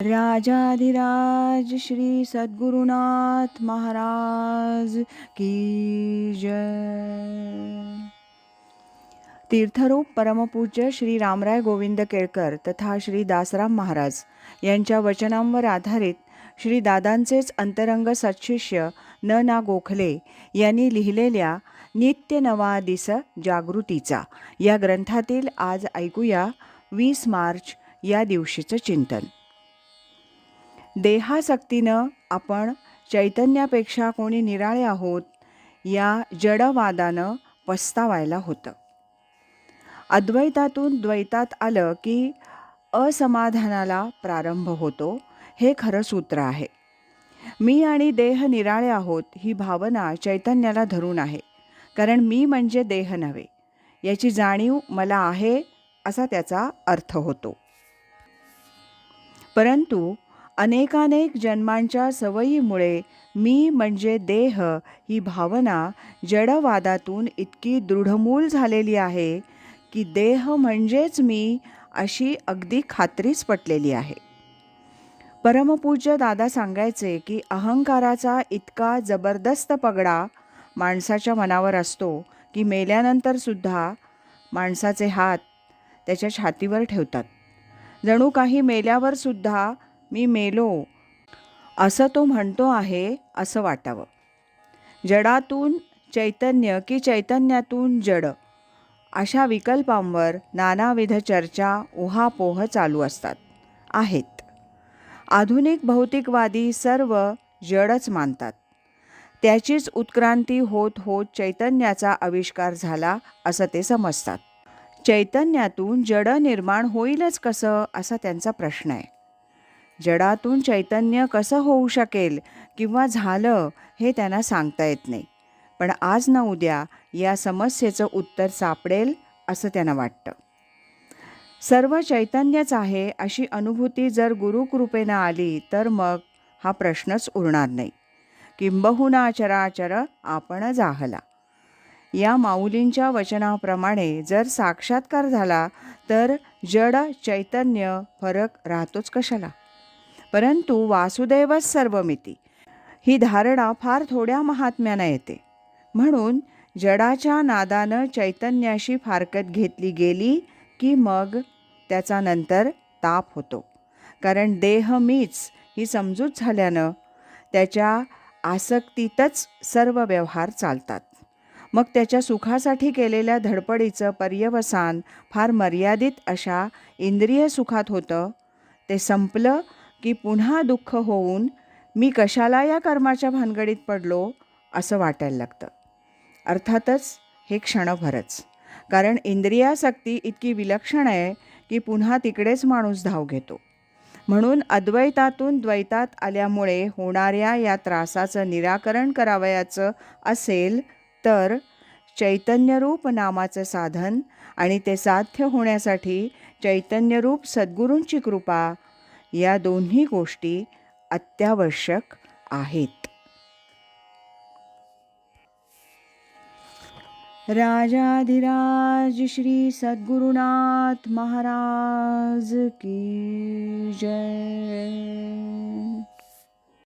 राजाधिराज श्री सद्गुरुनाथ महाराज की जय. तीर्थरूप परमपूज्य श्री रामराय गोविंद केळकर तथा श्री दासराम महाराज यांच्या वचनांवर आधारित श्री दादांचेच अंतरंग सत्शिष्य न ना गोखले यांनी लिहिलेल्या नित्य नवा दिस जागृतीचा या ग्रंथातील आज ऐकूया 20 मार्च या दिवशीचं चिंतन. देहासक्तीनं आपण चैतन्यापेक्षा कोणी निराळे आहोत या जडवादानं पस्तावायला होतं. अद्वैतातून द्वैतात आलं की असमाधानाला प्रारंभ होतो, हे खरं सूत्र आहे. मी आणि देह निराळे आहोत ही भावना चैतन्याला धरून आहे, कारण मी म्हणजे देह नव्हे याची जाणीव मला आहे असा त्याचा अर्थ होतो. परंतु अनेकानेक जन्मांच्या सवयीमुळे मी म्हणजे देह ही भावना जडवादातून इतकी दृढमूल झालेली आहे की देह म्हणजेच मी अशी अगदी खात्रीच पटलेली आहे. परमपूज्य दादा सांगायचे की अहंकाराचा इतका जबरदस्त पगडा माणसाच्या मनावर असतो की मेल्यानंतरसुद्धा माणसाचे हात त्याच्या छातीवर ठेवतात. जणू काही मेल्यावरसुद्धा मी मेलो असं तो म्हणतो आहे असं वाटावं. जडातून चैतन्य की चैतन्यातून जड अशा विकल्पांवर नानाविध चर्चा उहापोह चालू आहेत. आधुनिक भौतिकवादी सर्व जडच मानतात. त्याचीच उत्क्रांती होत होत चैतन्याचा आविष्कार झाला असं ते समजतात. चैतन्यातून जड निर्माण होईलच कसं असा त्यांचा प्रश्न आहे. जडातून चैतन्य कसं होऊ शकेल किंवा झालं हे त्यांना सांगता येत नाही. पण आज ना उद्या या समस्येचं उत्तर सापडेल असं त्यांना वाटतं. सर्व चैतन्यच आहे अशी अनुभूती जर गुरुकृपेनं आली तर मग हा प्रश्नच उरणार नाही. किंबहुना चराचर आपण जाहला या माऊलींच्या वचनाप्रमाणे जर साक्षात्कार झाला तर जड चैतन्य फरक राहतोच कशाला. परंतु वासुदेवच सर्वमिती ही धारणा फार थोड्या महात्म्यानं येते. म्हणून जडाच्या नादानं चैतन्याशी फारकत घेतली गेली की मग त्याचा नंतर ताप होतो. कारण देह मीच ही समजूत झाल्यानं त्याच्या आसक्तीतच सर्व व्यवहार चालतात. मग त्याच्या सुखासाठी केलेल्या धडपडीचं पर्यवसान फार मर्यादित अशा इंद्रिय सुखात होतं. ते संपलं की पुन्हा दुःख होऊन मी कशाला या कर्माच्या भानगडीत पडलो असं वाटायला लागतं. अर्थातच हे क्षणभरच, कारण इंद्रियासक्ती इतकी विलक्षण आहे की पुन्हा तिकडेच माणूस धाव घेतो. म्हणून अद्वैतातून द्वैतात आल्यामुळे होणाऱ्या या त्रासाचं निराकरण करावयाचं असेल तर चैतन्यरूप नामाचं साधन आणि ते साध्य होण्यासाठी चैतन्यरूप सद्गुरूंची कृपा या दोन्ही गोष्टी अत्यावश्यक आहेत. राजाधिराज श्री सद्गुरुनाथ महाराज की जय.